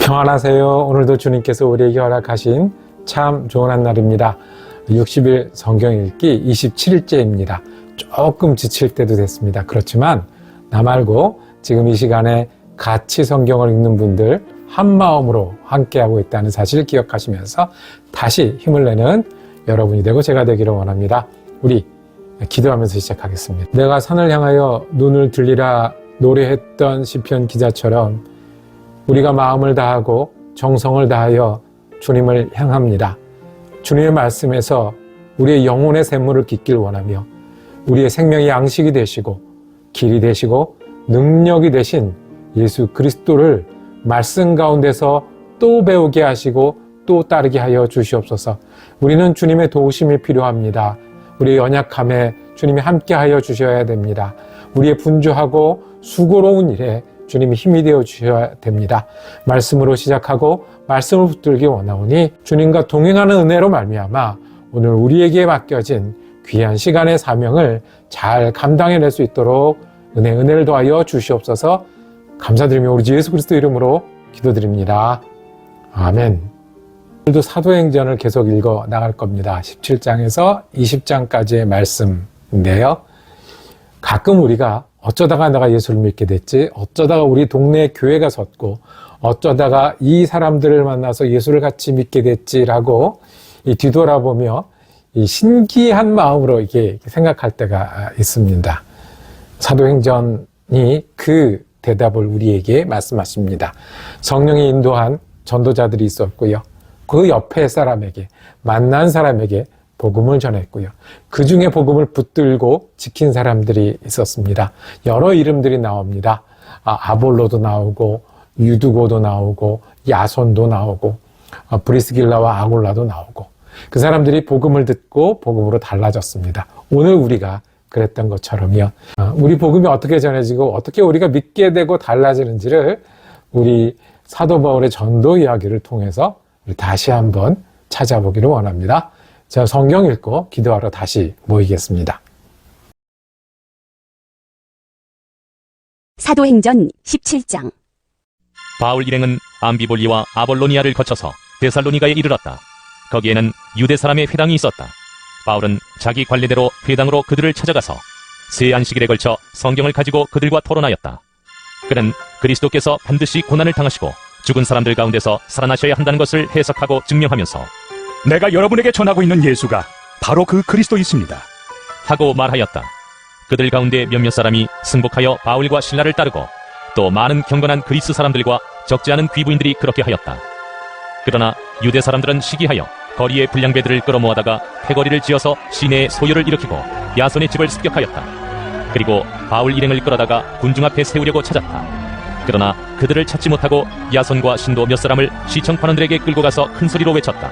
평안하세요. 오늘도 주님께서 우리에게 허락하신 참 좋은 한 날입니다. 60일 성경 읽기 27일째입니다. 조금 지칠 때도 됐습니다. 그렇지만 나 말고 지금 이 시간에 같이 성경을 읽는 분들 한 마음으로 함께하고 있다는 사실을 기억하시면서 다시 힘을 내는 여러분이 되고 제가 되기를 원합니다. 우리 기도하면서 시작하겠습니다. 내가 산을 향하여 눈을 들리라 노래했던 시편 기자처럼 우리가 마음을 다하고 정성을 다하여 주님을 향합니다. 주님의 말씀에서 우리의 영혼의 샘물을 깃길 원하며 우리의 생명의 양식이 되시고 길이 되시고 능력이 되신 예수 그리스도를 말씀 가운데서 또 배우게 하시고 또 따르게 하여 주시옵소서. 우리는 주님의 도우심이 필요합니다. 우리의 연약함에 주님이 함께하여 주셔야 됩니다. 우리의 분주하고 수고로운 일에 주님이 힘이 되어 주셔야 됩니다. 말씀으로 시작하고 말씀을 붙들기 원하오니 주님과 동행하는 은혜로 말미암아 오늘 우리에게 맡겨진 귀한 시간의 사명을 잘 감당해낼 수 있도록 은혜를 더하여 주시옵소서. 감사드리며 우리 주 예수 그리스도 이름으로 기도드립니다. 아멘. 오늘도 사도행전을 계속 읽어 나갈 겁니다. 17장에서 20장까지의 말씀인데요. 가끔 우리가 어쩌다가 내가 예수를 믿게 됐지, 어쩌다가 우리 동네 교회가 섰고, 어쩌다가 이 사람들을 만나서 예수를 같이 믿게 됐지라고 뒤돌아보며 이 신기한 마음으로 이렇게 생각할 때가 있습니다. 사도행전이 그 대답을 우리에게 말씀하십니다. 성령이 인도한 전도자들이 있었고요. 그 옆에 사람에게, 만난 사람에게 복음을 전했고요. 그 중에 복음을 붙들고 지킨 사람들이 있었습니다. 여러 이름들이 나옵니다. 아볼로도 나오고 유두고도 나오고 야손도 나오고 브리스길라와 아굴라도 나오고 그 사람들이 복음을 듣고 복음으로 달라졌습니다. 오늘 우리가 그랬던 것처럼요. 우리 복음이 어떻게 전해지고 어떻게 우리가 믿게 되고 달라지는지를 우리 사도 바울의 전도 이야기를 통해서 다시 한번 찾아보기를 원합니다. 자, 성경 읽고 기도하러 다시 모이겠습니다. 사도행전 17장. 바울 일행은 암비볼리와 아볼로니아를 거쳐서 데살로니가에 이르렀다. 거기에는 유대 사람의 회당이 있었다. 바울은 자기 관례대로 회당으로 그들을 찾아가서 세 안식일에 걸쳐 성경을 가지고 그들과 토론하였다. 그는 그리스도께서 반드시 고난을 당하시고 죽은 사람들 가운데서 살아나셔야 한다는 것을 해석하고 증명하면서 내가 여러분에게 전하고 있는 예수가 바로 그 그리스도이십니다 하고 말하였다. 그들 가운데 몇몇 사람이 승복하여 바울과 실라를 따르고 또 많은 경건한 그리스 사람들과 적지 않은 귀부인들이 그렇게 하였다. 그러나 유대 사람들은 시기하여 거리에 불량배들을 끌어모아다가 패거리를 지어서 시내에 소요를 일으키고 야손의 집을 습격하였다. 그리고 바울 일행을 끌어다가 군중 앞에 세우려고 찾았다. 그러나 그들을 찾지 못하고 야손과 신도 몇 사람을 시청판원들에게 끌고 가서 큰 소리로 외쳤다.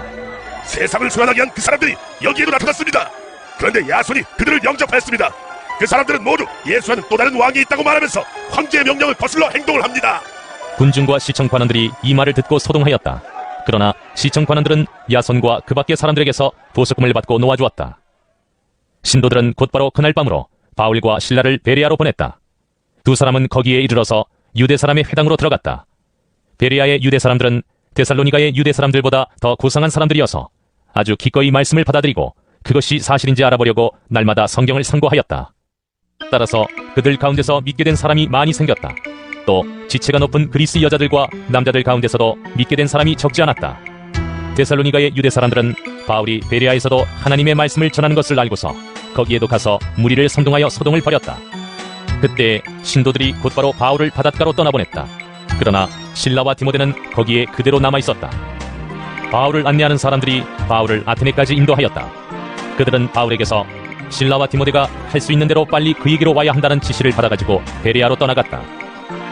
세상을 소환하게 한 그 사람들이 여기에도 나타났습니다. 그런데 야손이 그들을 영접하였습니다. 그 사람들은 모두 예수와는 또 다른 왕이 있다고 말하면서 황제의 명령을 거슬러 행동을 합니다. 군중과 시청관원들이 이 말을 듣고 소동하였다. 그러나 시청관원들은 야손과 그 밖의 사람들에게서 보석금을 받고 놓아주었다. 신도들은 곧바로 그날 밤으로 바울과 실라를 베레아로 보냈다. 두 사람은 거기에 이르러서 유대 사람의 회당으로 들어갔다. 베레아의 유대 사람들은 데살로니가의 유대 사람들보다 더 고상한 사람들이어서 아주 기꺼이 말씀을 받아들이고 그것이 사실인지 알아보려고 날마다 성경을 상고하였다. 따라서 그들 가운데서 믿게 된 사람이 많이 생겼다. 또 지체가 높은 그리스 여자들과 남자들 가운데서도 믿게 된 사람이 적지 않았다. 데살로니가의 유대 사람들은 바울이 베레아에서도 하나님의 말씀을 전하는 것을 알고서 거기에도 가서 무리를 선동하여 소동을 벌였다. 그때 신도들이 곧바로 바울을 바닷가로 떠나보냈다. 그러나 실라와 디모데는 거기에 그대로 남아있었다. 바울을 안내하는 사람들이 바울을 아테네까지 인도하였다. 그들은 바울에게서 실라와 디모데가 할 수 있는 대로 빨리 그에게로 와야 한다는 지시를 받아가지고 베레아로 떠나갔다.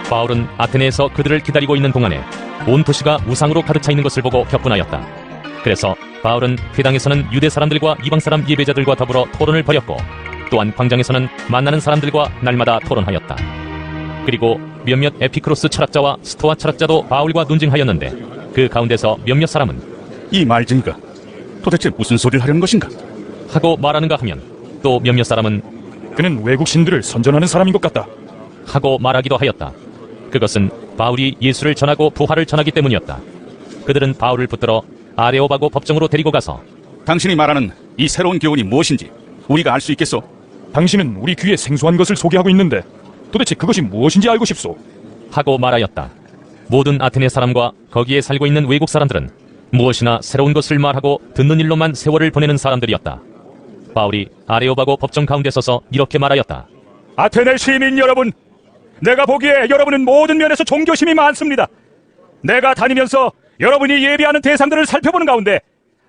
바울은 아테네에서 그들을 기다리고 있는 동안에 온 도시가 우상으로 가득 차 있는 것을 보고 격분하였다. 그래서 바울은 회당에서는 유대 사람들과 이방 사람 예배자들과 더불어 토론을 벌였고 또한 광장에서는 만나는 사람들과 날마다 토론하였다. 그리고 몇몇 에피크로스 철학자와 스토아 철학자도 바울과 논쟁하였는데 그 가운데서 몇몇 사람은 이 말쟁이가 도대체 무슨 소리를 하려는 것인가 하고 말하는가 하면 또 몇몇 사람은 그는 외국 신들을 선전하는 사람인 것 같다 하고 말하기도 하였다. 그것은 바울이 예수를 전하고 부활을 전하기 때문이었다. 그들은 바울을 붙들어 아레오바고 법정으로 데리고 가서 당신이 말하는 이 새로운 교훈이 무엇인지 우리가 알 수 있겠소? 당신은 우리 귀에 생소한 것을 소개하고 있는데 도대체 그것이 무엇인지 알고 싶소? 하고 말하였다. 모든 아테네 사람과 거기에 살고 있는 외국 사람들은 무엇이나 새로운 것을 말하고 듣는 일로만 세월을 보내는 사람들이었다. 바울이 아레오바고 법정 가운데 서서 이렇게 말하였다. 아테네 시민 여러분, 내가 보기에 여러분은 모든 면에서 종교심이 많습니다. 내가 다니면서 여러분이 예배하는 대상들을 살펴보는 가운데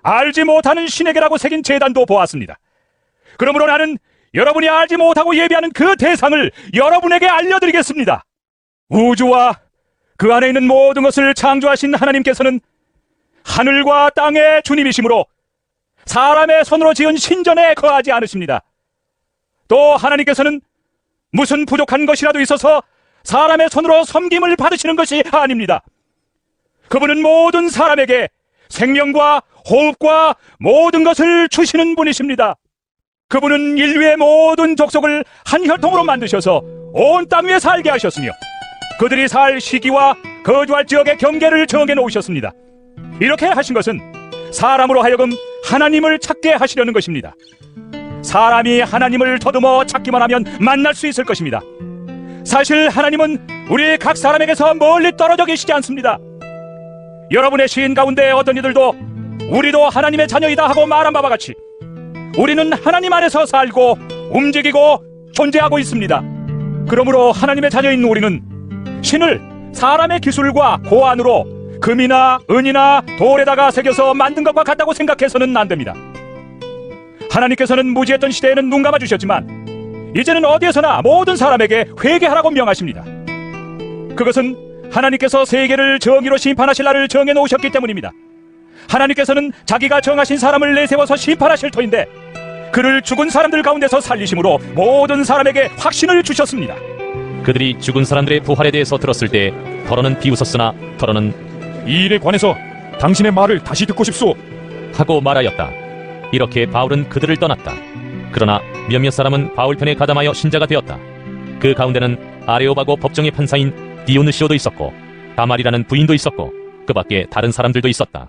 알지 못하는 신에게라고 새긴 제단도 보았습니다. 그러므로 나는 여러분이 알지 못하고 예배하는 그 대상을 여러분에게 알려드리겠습니다. 우주와 그 안에 있는 모든 것을 창조하신 하나님께서는 하늘과 땅의 주님이시므로 사람의 손으로 지은 신전에 거하지 않으십니다. 또 하나님께서는 무슨 부족한 것이라도 있어서 사람의 손으로 섬김을 받으시는 것이 아닙니다. 그분은 모든 사람에게 생명과 호흡과 모든 것을 주시는 분이십니다. 그분은 인류의 모든 족속을 한 혈통으로 만드셔서 온 땅 위에 살게 하셨으며 그들이 살 시기와 거주할 지역의 경계를 정해 놓으셨습니다. 이렇게 하신 것은 사람으로 하여금 하나님을 찾게 하시려는 것입니다. 사람이 하나님을 더듬어 찾기만 하면 만날 수 있을 것입니다. 사실 하나님은 우리 각 사람에게서 멀리 떨어져 계시지 않습니다. 여러분의 시인 가운데 어떤 이들도 우리도 하나님의 자녀이다 하고 말한 바와 같이 우리는 하나님 안에서 살고 움직이고 존재하고 있습니다. 그러므로 하나님의 자녀인 우리는 신을 사람의 기술과 고안으로 금이나 은이나 돌에다가 새겨서 만든 것과 같다고 생각해서는 안 됩니다. 하나님께서는 무지했던 시대에는 눈 감아주셨지만 이제는 어디에서나 모든 사람에게 회개하라고 명하십니다. 그것은 하나님께서 세계를 정의로 심판하실 날을 정해놓으셨기 때문입니다. 하나님께서는 자기가 정하신 사람을 내세워서 심판하실 터인데 그를 죽은 사람들 가운데서 살리심으로 모든 사람에게 확신을 주셨습니다. 그들이 죽은 사람들의 부활에 대해서 들었을 때 더러는 비웃었으나 더러는 이 일에 관해서 당신의 말을 다시 듣고 싶소. 하고 말하였다. 이렇게 바울은 그들을 떠났다. 그러나 몇몇 사람은 바울 편에 가담하여 신자가 되었다. 그 가운데는 아레오바고 법정의 판사인 디오느시오도 있었고 다말이라는 부인도 있었고 그 밖에 다른 사람들도 있었다.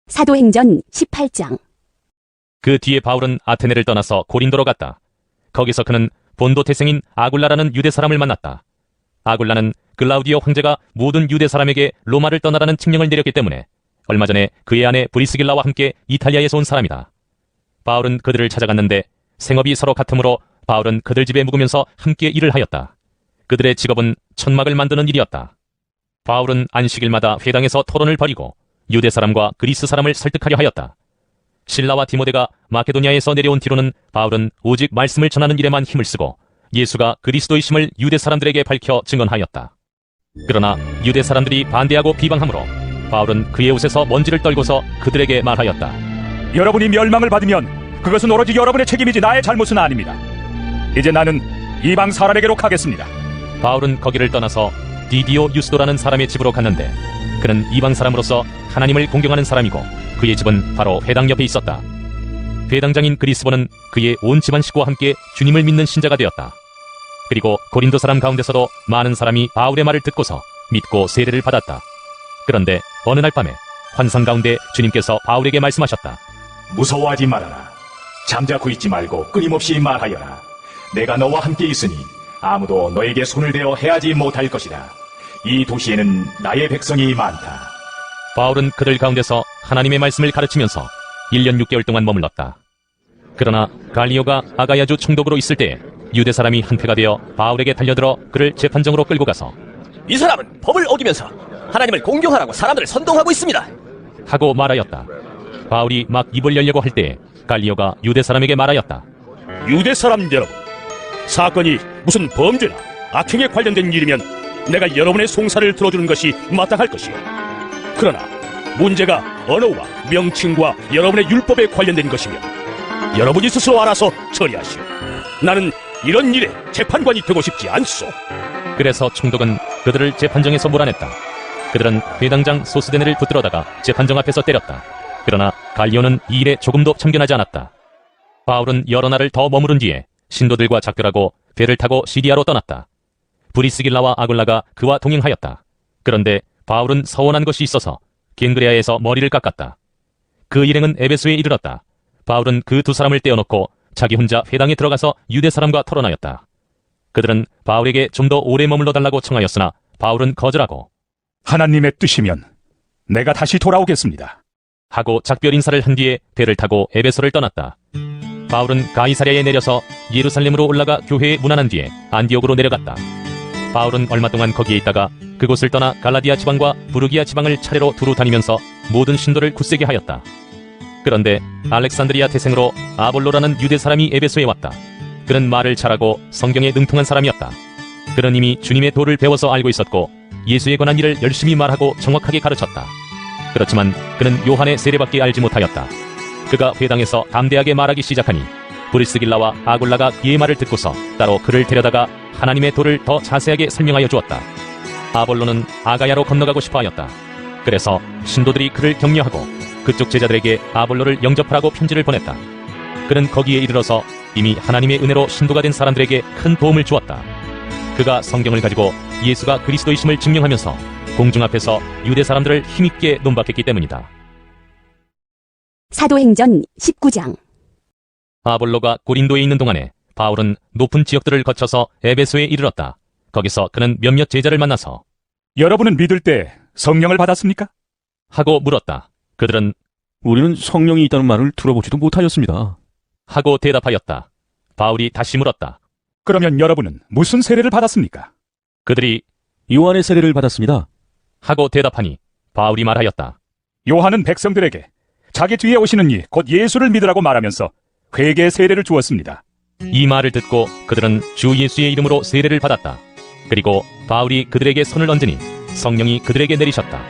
사도행전 18장. 그 뒤에 바울은 아테네를 떠나서 고린도로 갔다. 거기서 그는 본도 태생인 아굴라라는 유대 사람을 만났다. 아굴라는 글라우디오 황제가 모든 유대 사람에게 로마를 떠나라는 칙령을 내렸기 때문에 얼마 전에 그의 아내 브리스길라와 함께 이탈리아에서 온 사람이다. 바울은 그들을 찾아갔는데 생업이 서로 같으므로 바울은 그들 집에 묵으면서 함께 일을 하였다. 그들의 직업은 천막을 만드는 일이었다. 바울은 안식일마다 회당에서 토론을 벌이고 유대 사람과 그리스 사람을 설득하려 하였다. 실라와 디모데가 마케도니아에서 내려온 뒤로는 바울은 오직 말씀을 전하는 일에만 힘을 쓰고 예수가 그리스도이심을 유대 사람들에게 밝혀 증언하였다. 그러나 유대 사람들이 반대하고 비방하므로 바울은 그의 옷에서 먼지를 떨고서 그들에게 말하였다. 여러분이 멸망을 받으면 그것은 오로지 여러분의 책임이지 나의 잘못은 아닙니다. 이제 나는 이방 사람에게로 가겠습니다. 바울은 거기를 떠나서 디디오 유스도라는 사람의 집으로 갔는데 그는 이방 사람으로서 하나님을 공경하는 사람이고 그의 집은 바로 회당 옆에 있었다. 회당장인 그리스보는 그의 온 집안 식구와 함께 주님을 믿는 신자가 되었다. 그리고 고린도 사람 가운데서도 많은 사람이 바울의 말을 듣고서 믿고 세례를 받았다. 그런데 어느 날 밤에 환상 가운데 주님께서 바울에게 말씀하셨다. 무서워하지 말아라. 잠자코 있지 말고 끊임없이 말하여라. 내가 너와 함께 있으니 아무도 너에게 손을 대어 해하지 못할 것이다. 이 도시에는 나의 백성이 많다. 바울은 그들 가운데서 하나님의 말씀을 가르치면서 1년 6개월 동안 머물렀다. 그러나 갈리오가 아가야주 총독으로 있을 때 유대 사람이 한패가 되어 바울에게 달려들어 그를 재판정으로 끌고 가서 이 사람은 법을 어기면서 하나님을 공경하라고 사람들을 선동하고 있습니다. 하고 말하였다. 바울이 막 입을 열려고 할 때 갈리오가 유대 사람에게 말하였다. 유대 사람 여러분, 사건이 무슨 범죄나 악행에 관련된 일이면 내가 여러분의 송사를 들어주는 것이 마땅할 것이요. 그러나 문제가 언어와 명칭과 여러분의 율법에 관련된 것이면 여러분이 스스로 알아서 처리하시오. 나는 이런 일에 재판관이 되고 싶지 않소. 그래서 총독은 그들을 재판정에서 몰아냈다. 그들은 회당장 소스데네를 붙들어다가 재판정 앞에서 때렸다. 그러나 갈리오는 이 일에 조금도 참견하지 않았다. 바울은 여러 날을 더 머무른 뒤에 신도들과 작별하고 배를 타고 시리아로 떠났다. 브리스길라와 아굴라가 그와 동행하였다. 그런데 바울은 서원한 것이 있어서 겐그레아에서 머리를 깎았다. 그 일행은 에베소에 이르렀다. 바울은 그 두 사람을 떼어놓고 자기 혼자 회당에 들어가서 유대 사람과 토론하였다. 그들은 바울에게 좀 더 오래 머물러 달라고 청하였으나 바울은 거절하고 하나님의 뜻이면 내가 다시 돌아오겠습니다. 하고 작별 인사를 한 뒤에 배를 타고 에베소를 떠났다. 바울은 가이사랴에 내려서 예루살렘으로 올라가 교회에 문안한 뒤에 안디옥으로 내려갔다. 바울은 얼마 동안 거기에 있다가 그곳을 떠나 갈라디아 지방과 부르기아 지방을 차례로 두루 다니면서 모든 신도를 굳세게 하였다. 그런데 알렉산드리아 태생으로 아볼로라는 유대 사람이 에베소에 왔다. 그는 말을 잘하고 성경에 능통한 사람이었다. 그는 이미 주님의 도를 배워서 알고 있었고 예수에 관한 일을 열심히 말하고 정확하게 가르쳤다. 그렇지만 그는 요한의 세례밖에 알지 못하였다. 그가 회당에서 담대하게 말하기 시작하니 브리스길라와 아굴라가 그의 말을 듣고서 따로 그를 데려다가 하나님의 도를 더 자세하게 설명하여 주었다. 아볼로는 아가야로 건너가고 싶어 하였다. 그래서 신도들이 그를 격려하고 그쪽 제자들에게 아볼로를 영접하라고 편지를 보냈다. 그는 거기에 이르러서 이미 하나님의 은혜로 신도가 된 사람들에게 큰 도움을 주었다. 그가 성경을 가지고 예수가 그리스도이심을 증명하면서 공중 앞에서 유대 사람들을 힘있게 논박했기 때문이다. 사도행전 19장. 아볼로가 고린도에 있는 동안에 바울은 높은 지역들을 거쳐서 에베소에 이르렀다. 거기서 그는 몇몇 제자를 만나서 여러분은 믿을 때 성령을 받았습니까? 하고 물었다. 그들은 우리는 성령이 있다는 말을 들어보지도 못하였습니다. 하고 대답하였다. 바울이 다시 물었다. 그러면 여러분은 무슨 세례를 받았습니까? 그들이 요한의 세례를 받았습니다. 하고 대답하니 바울이 말하였다. 요한은 백성들에게 자기 뒤에 오시는 이 곧 예수를 믿으라고 말하면서 회개 세례를 주었습니다. 이 말을 듣고 그들은 주 예수의 이름으로 세례를 받았다. 그리고 바울이 그들에게 손을 얹으니 성령이 그들에게 내리셨다.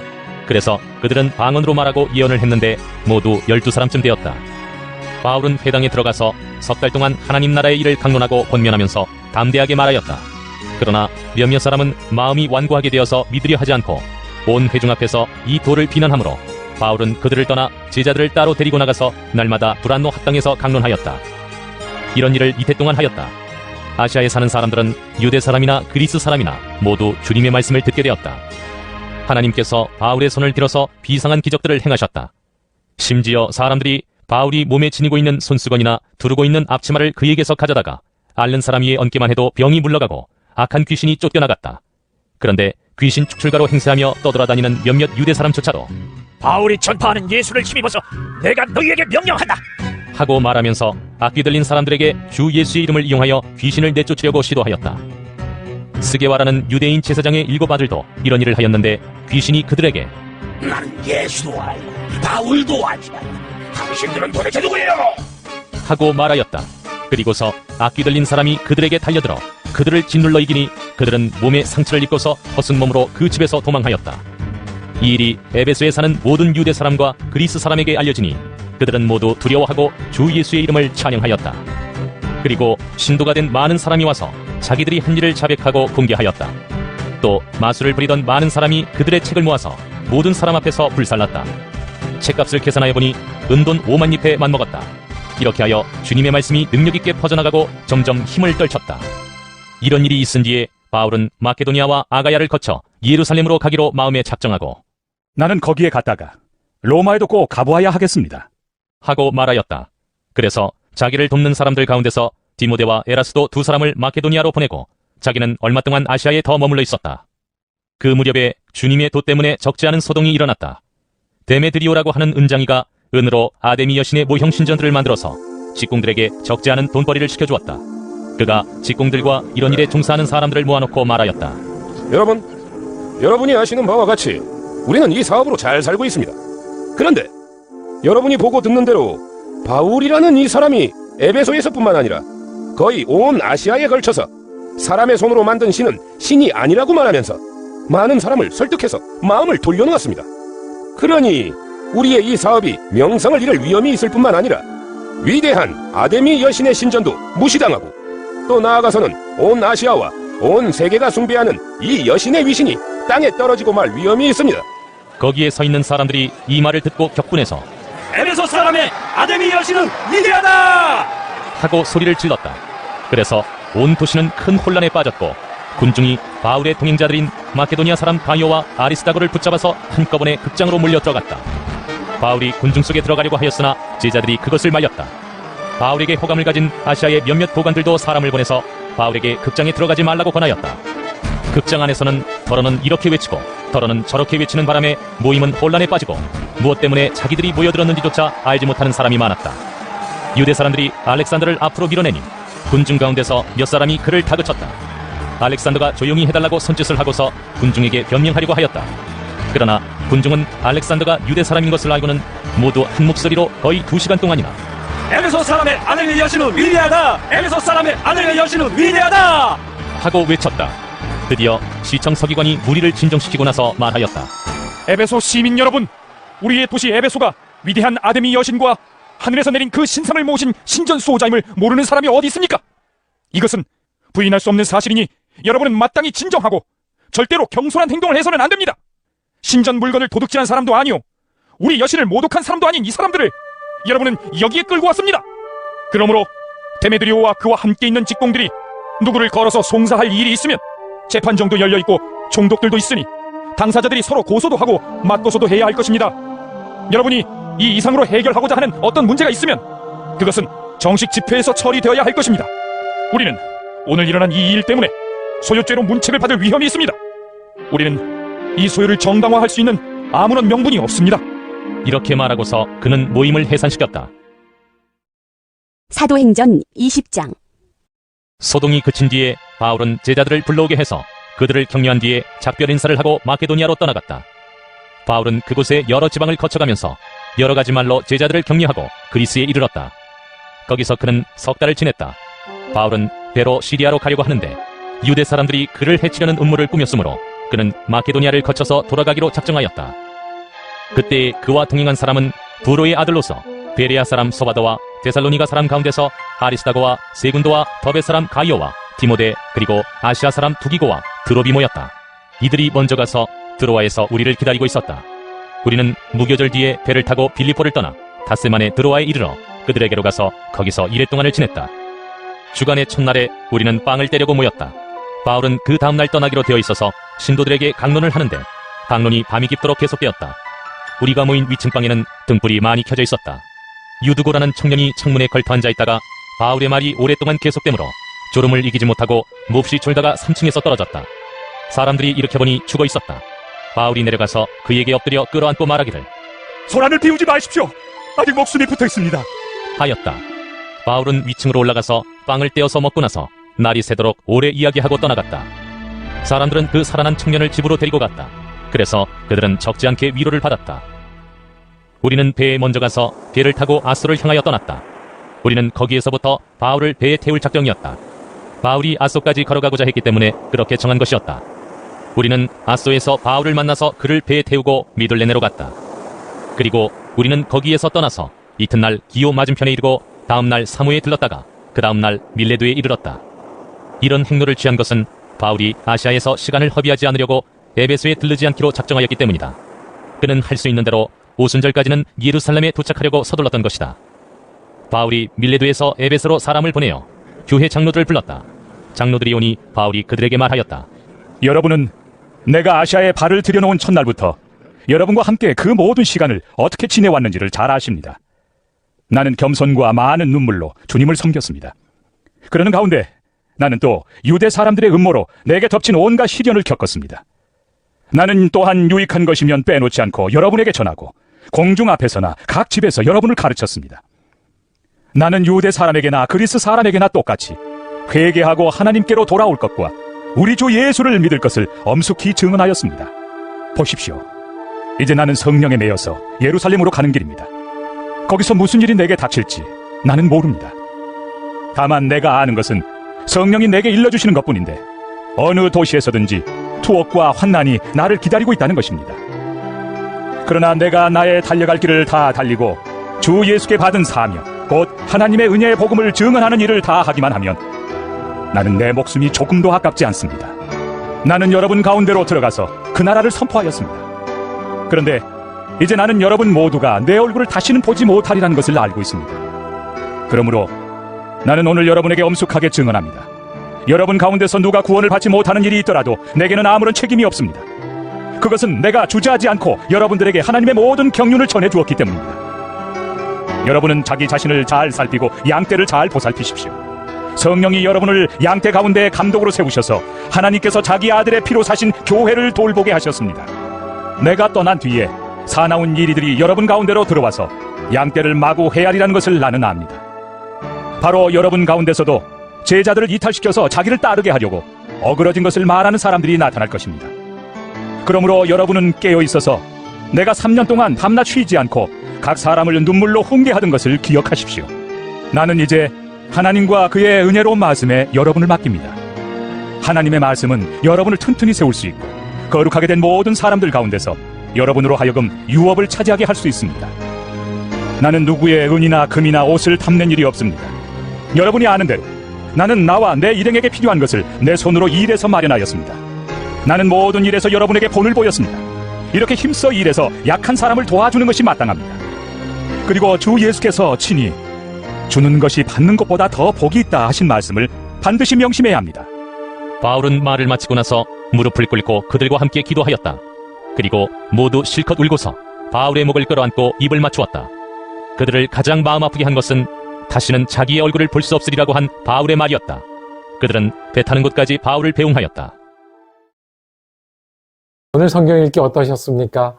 그래서 그들은 방언으로 말하고 예언을 했는데 모두 12사람쯤 되었다. 바울은 회당에 들어가서 석 달 동안 하나님 나라의 일을 강론하고 권면하면서 담대하게 말하였다. 그러나 몇몇 사람은 마음이 완고하게 되어서 믿으려 하지 않고 온 회중 앞에서 이 도를 비난하므로 바울은 그들을 떠나 제자들을 따로 데리고 나가서 날마다 브란노 학당에서 강론하였다. 이런 일을 이태 동안 하였다. 아시아에 사는 사람들은 유대 사람이나 그리스 사람이나 모두 주님의 말씀을 듣게 되었다. 하나님께서 바울의 손을 들어서 비상한 기적들을 행하셨다. 심지어 사람들이 바울이 몸에 지니고 있는 손수건이나 두르고 있는 앞치마를 그에게서 가져다가 앓는 사람 위에 얹기만 해도 병이 물러가고 악한 귀신이 쫓겨나갔다. 그런데 귀신 축출가로 행세하며 떠돌아다니는 몇몇 유대 사람조차도 바울이 전파하는 예수를 힘입어서 내가 너희에게 명령한다. 하고 말하면서 악귀 들린 사람들에게 주 예수의 이름을 이용하여 귀신을 내쫓으려고 시도하였다. 스게와라는 유대인 제사장의 7 아들도 이런 일을 하였는데 귀신이 그들에게 나는 예수도 알고 바울도 알지만 당신들은 도대체 누구예요? 하고 말하였다. 그리고서 악귀 들린 사람이 그들에게 달려들어 그들을 짓눌러 이기니 그들은 몸에 상처를 입고서 허순 몸으로 그 집에서 도망하였다. 이 일이 에베소에 사는 모든 유대 사람과 그리스 사람에게 알려지니 그들은 모두 두려워하고 주 예수의 이름을 찬양하였다. 그리고 신도가 된 많은 사람이 와서 자기들이 한 일을 자백하고 공개하였다. 또 마술을 부리던 많은 사람이 그들의 책을 모아서 모든 사람 앞에서 불살랐다. 책값을 계산하여보니 은돈 5만 잎에 맞먹었다. 이렇게 하여 주님의 말씀이 능력있게 퍼져나가고 점점 힘을 떨쳤다. 이런 일이 있은 뒤에 바울은 마케도니아와 아가야를 거쳐 예루살렘으로 가기로 마음에 작정하고 나는 거기에 갔다가 로마에도 꼭 가보아야 하겠습니다. 하고 말하였다. 그래서 자기를 돕는 사람들 가운데서 디모데와 에라스도 2 사람을 마케도니아로 보내고 자기는 얼마 동안 아시아에 더 머물러 있었다. 그 무렵에 주님의 도 때문에 적지 않은 소동이 일어났다. 데메드리오라고 하는 은장이가 은으로 아데미 여신의 모형 신전들을 만들어서 직공들에게 적지 않은 돈벌이를 시켜주었다. 그가 직공들과 이런 일에 종사하는 사람들을 모아놓고 말하였다. 여러분이 아시는 바와 같이 우리는 이 사업으로 잘 살고 있습니다. 그런데 여러분이 보고 듣는 대로 바울이라는 이 사람이 에베소에서뿐만 아니라 거의 온 아시아에 걸쳐서 사람의 손으로 만든 신은 신이 아니라고 말하면서 많은 사람을 설득해서 마음을 돌려놓았습니다. 그러니 우리의 이 사업이 명성을 잃을 위험이 있을 뿐만 아니라 위대한 아데미 여신의 신전도 무시당하고 또 나아가서는 온 아시아와 온 세계가 숭배하는 이 여신의 위신이 땅에 떨어지고 말 위험이 있습니다. 거기에 서 있는 사람들이 이 말을 듣고 격분해서 에베소 사람의 아데미 여신은 위대하다! 하고 소리를 질렀다. 그래서 온 도시는 큰 혼란에 빠졌고 군중이 바울의 동행자들인 마케도니아 사람 가이오와 아리스다고를 붙잡아서 한꺼번에 극장으로 몰려 들어갔다. 바울이 군중 속에 들어가려고 하였으나 제자들이 그것을 말렸다. 바울에게 호감을 가진 아시아의 몇몇 보관들도 사람을 보내서 바울에게 극장에 들어가지 말라고 권하였다. 극장 안에서는 더러는 이렇게 외치고 더러는 저렇게 외치는 바람에 모임은 혼란에 빠지고 무엇 때문에 자기들이 모여들었는지조차 알지 못하는 사람이 많았다. 유대 사람들이 알렉산더를 앞으로 밀어내니 군중 가운데서 몇 사람이 그를 다그쳤다. 알렉산더가 조용히 해달라고 손짓을 하고서 군중에게 변명하려고 하였다. 그러나 군중은 알렉산더가 유대 사람인 것을 알고는 모두 한 목소리로 거의 2시간 동안이나 에베소 사람의 아들의 여신은 위대하다! 에베소 사람의 아들의 여신은 위대하다! 하고 외쳤다. 드디어 시청 서기관이 무리를 진정시키고 나서 말하였다. 에베소 시민 여러분, 우리의 도시 에베소가 위대한 아데미 여신과 하늘에서 내린 그 신상을 모신 신전 수호자임을 모르는 사람이 어디 있습니까? 이것은 부인할 수 없는 사실이니 여러분은 마땅히 진정하고 절대로 경솔한 행동을 해서는 안 됩니다. 신전 물건을 도둑질한 사람도 아니오, 우리 여신을 모독한 사람도 아닌 이 사람들을 여러분은 여기에 끌고 왔습니다. 그러므로 데메드리오와 그와 함께 있는 직공들이 누구를 걸어서 송사할 일이 있으면 재판정도 열려있고 총독들도 있으니 당사자들이 서로 고소도 하고 맞고소도 해야 할 것입니다. 여러분이 이 이상으로 해결하고자 하는 어떤 문제가 있으면 그것은 정식 집회에서 처리되어야 할 것입니다. 우리는 오늘 일어난 이 일 때문에 소유죄로 문책을 받을 위험이 있습니다. 우리는 이 소유를 정당화할 수 있는 아무런 명분이 없습니다. 이렇게 말하고서 그는 모임을 해산시켰다. 사도행전 20장. 소동이 그친 뒤에 바울은 제자들을 불러오게 해서 그들을 격려한 뒤에 작별 인사를 하고 마케도니아로 떠나갔다. 바울은 그곳에 여러 지방을 거쳐가면서 여러 가지 말로 제자들을 격려하고 그리스에 이르렀다. 거기서 그는 석 달을 지냈다. 바울은 배로 시리아로 가려고 하는데 유대 사람들이 그를 해치려는 음모를 꾸몄으므로 그는 마케도니아를 거쳐서 돌아가기로 작정하였다. 그때 그와 동행한 사람은 부로의 아들로서 베레아 사람 소바더와 데살로니가 사람 가운데서 아리스다고와 세군도와 더베 사람 가이오와 디모데 그리고 아시아 사람 두기고와 드로비모였다. 이들이 먼저 가서 드로아에서 우리를 기다리고 있었다. 우리는 무교절 뒤에 배를 타고 빌리포를 떠나 닷새 만에 드로아에 이르러 그들에게로 가서 거기서 1일 동안을 지냈다. 주간의 첫날에 우리는 빵을 떼려고 모였다. 바울은 그 다음날 떠나기로 되어 있어서 신도들에게 강론을 하는데 강론이 밤이 깊도록 계속되었다. 우리가 모인 위층방에는 등불이 많이 켜져 있었다. 유두고라는 청년이 창문에 걸터 앉아있다가 바울의 말이 오랫동안 계속되므로 졸음을 이기지 못하고 몹시 졸다가 3층에서 떨어졌다. 사람들이 일으켜보니 죽어 있었다. 바울이 내려가서 그에게 엎드려 끌어안고 말하기를 소란을 피우지 마십시오. 아직 목숨이 붙어 있습니다. 하였다. 바울은 위층으로 올라가서 빵을 떼어서 먹고 나서 날이 새도록 오래 이야기하고 떠나갔다. 사람들은 그 살아난 청년을 집으로 데리고 갔다. 그래서 그들은 적지 않게 위로를 받았다. 우리는 배에 먼저 가서 배를 타고 아소를 향하여 떠났다. 우리는 거기에서부터 바울을 배에 태울 작정이었다. 바울이 아소까지 걸어가고자 했기 때문에 그렇게 정한 것이었다. 우리는 아소에서 바울을 만나서 그를 배에 태우고 미들레네로 갔다. 그리고 우리는 거기에서 떠나서 이튿날 기오 맞은편에 이르고 다음날 사무에 들렀다가 그 다음날 밀레도에 이르렀다. 이런 행로를 취한 것은 바울이 아시아에서 시간을 허비하지 않으려고 에베소에 들르지 않기로 작정하였기 때문이다. 그는 할 수 있는 대로 오순절까지는 예루살렘에 도착하려고 서둘렀던 것이다. 바울이 밀레도에서 에베소로 사람을 보내어 교회 장로들을 불렀다. 장로들이 오니 바울이 그들에게 말하였다. 여러분은 내가 아시아에 발을 들여놓은 첫날부터 여러분과 함께 그 모든 시간을 어떻게 지내왔는지를 잘 아십니다. 나는 겸손과 많은 눈물로 주님을 섬겼습니다. 그러는 가운데 나는 또 유대 사람들의 음모로 내게 덮친 온갖 시련을 겪었습니다. 나는 또한 유익한 것이면 빼놓지 않고 여러분에게 전하고 공중 앞에서나 각 집에서 여러분을 가르쳤습니다. 나는 유대 사람에게나 그리스 사람에게나 똑같이 회개하고 하나님께로 돌아올 것과 우리 주 예수를 믿을 것을 엄숙히 증언하였습니다. 보십시오. 이제 나는 성령에 매여서 예루살렘으로 가는 길입니다. 거기서 무슨 일이 내게 닥칠지 나는 모릅니다. 다만 내가 아는 것은 성령이 내게 일러주시는 것뿐인데 어느 도시에서든지 투옥과 환난이 나를 기다리고 있다는 것입니다. 그러나 내가 나의 달려갈 길을 다 달리고 주 예수께 받은 사명, 곧 하나님의 은혜의 복음을 증언하는 일을 다 하기만 하면 나는 내 목숨이 조금도 아깝지 않습니다. 나는 여러분 가운데로 들어가서 그 나라를 선포하였습니다. 그런데 이제 나는 여러분 모두가 내 얼굴을 다시는 보지 못하리라는 것을 알고 있습니다. 그러므로 나는 오늘 여러분에게 엄숙하게 증언합니다. 여러분 가운데서 누가 구원을 받지 못하는 일이 있더라도 내게는 아무런 책임이 없습니다. 그것은 내가 주저하지 않고 여러분들에게 하나님의 모든 경륜을 전해 주었기 때문입니다. 여러분은 자기 자신을 잘 살피고 양떼를 잘 보살피십시오. 성령이 여러분을 양떼 가운데 감독으로 세우셔서 하나님께서 자기 아들의 피로 사신 교회를 돌보게 하셨습니다. 내가 떠난 뒤에 사나운 이리들이 여러분 가운데로 들어와서 양떼를 마구 헤아리라는 것을 나는 압니다. 바로 여러분 가운데서도 제자들을 이탈시켜서 자기를 따르게 하려고 어그러진 것을 말하는 사람들이 나타날 것입니다. 그러므로 여러분은 깨어 있어서 내가 3년 동안 밤낮 쉬지 않고 각 사람을 눈물로 훈계하던 것을 기억하십시오. 나는 이제 하나님과 그의 은혜로운 말씀에 여러분을 맡깁니다. 하나님의 말씀은 여러분을 튼튼히 세울 수 있고 거룩하게 된 모든 사람들 가운데서 여러분으로 하여금 유업을 차지하게 할 수 있습니다. 나는 누구의 은이나 금이나 옷을 탐낸 일이 없습니다. 여러분이 아는 대로 나는 나와 내 일행에게 필요한 것을 내 손으로 일해서 마련하였습니다. 나는 모든 일에서 여러분에게 본을 보였습니다. 이렇게 힘써 일해서 약한 사람을 도와주는 것이 마땅합니다. 그리고 주 예수께서 친히 주는 것이 받는 것보다 더 복이 있다 하신 말씀을 반드시 명심해야 합니다. 바울은 말을 마치고 나서 무릎을 꿇고 그들과 함께 기도하였다. 그리고 모두 실컷 울고서 바울의 목을 끌어안고 입을 맞추었다. 그들을 가장 마음 아프게 한 것은 다시는 자기의 얼굴을 볼 수 없으리라고 한 바울의 말이었다. 그들은 배 타는 곳까지 바울을 배웅하였다. 오늘 성경 읽기 어떠셨습니까?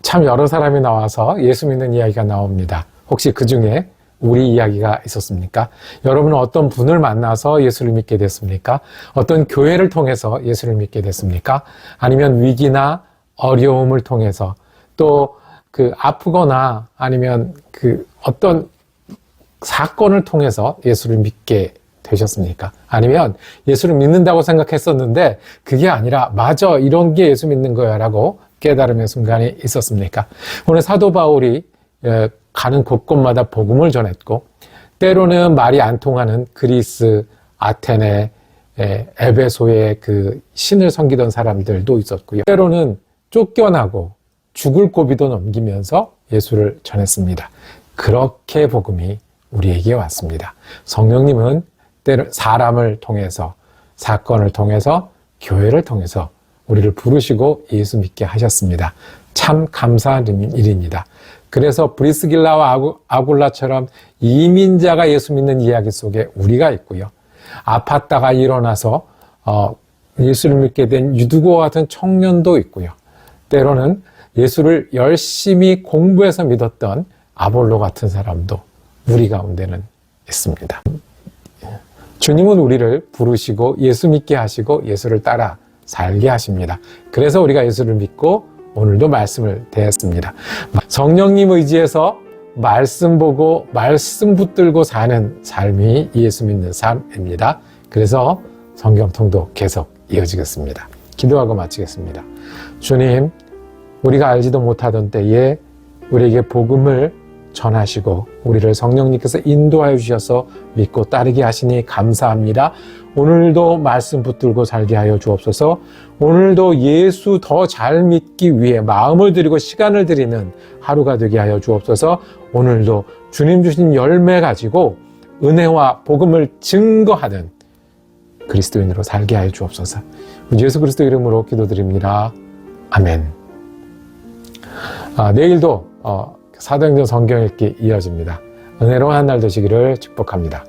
참 여러 사람이 나와서 예수 믿는 이야기가 나옵니다. 혹시 그 중에 우리 이야기가 있었습니까? 여러분은 어떤 분을 만나서 예수를 믿게 됐습니까? 어떤 교회를 통해서 예수를 믿게 됐습니까? 아니면 위기나 어려움을 통해서 또 아프거나 아니면 어떤 사건을 통해서 예수를 믿게 되셨습니까? 아니면 예수를 믿는다고 생각했었는데 그게 아니라 맞아 이런 게 예수 믿는 거야 라고 깨달음의 순간이 있었습니까? 오늘 사도 바울이 가는 곳곳마다 복음을 전했고 때로는 말이 안 통하는 그리스, 아테네, 에베소의 그 신을 섬기던 사람들도 있었고요. 때로는 쫓겨나고 죽을 고비도 넘기면서 예수를 전했습니다. 그렇게 복음이 우리에게 왔습니다. 성령님은 때로 사람을 통해서 사건을 통해서 교회를 통해서 우리를 부르시고 예수 믿게 하셨습니다. 참 감사한 일입니다. 그래서 브리스길라와 아굴라처럼 이민자가 예수 믿는 이야기 속에 우리가 있고요. 아팠다가 일어나서 예수를 믿게 된 유두고와 같은 청년도 있고요. 때로는 예수를 열심히 공부해서 믿었던 아볼로 같은 사람도 우리 가운데는 있습니다. 주님은 우리를 부르시고 예수 믿게 하시고 예수를 따라 살게 하십니다. 그래서 우리가 예수를 믿고 오늘도 말씀을 대했습니다. 성령님 의지해서 말씀 보고 말씀 붙들고 사는 삶이 예수 믿는 삶입니다. 그래서 성경통도 계속 이어지겠습니다. 기도하고 마치겠습니다. 주님, 우리가 알지도 못하던 때에 우리에게 복음을 전하시고 우리를 성령님께서 인도하여 주셔서 믿고 따르게 하시니 감사합니다. 오늘도 말씀 붙들고 살게 하여 주옵소서. 오늘도 예수 더 잘 믿기 위해 마음을 들이고 시간을 들이는 하루가 되게 하여 주옵소서. 오늘도 주님 주신 열매 가지고 은혜와 복음을 증거하는 그리스도인으로 살게 하여 주옵소서. 예수 그리스도 이름으로 기도드립니다. 아멘. 내일도 사도행전 성경 읽기 이어집니다. 은혜로운 한 날 되시기를 축복합니다.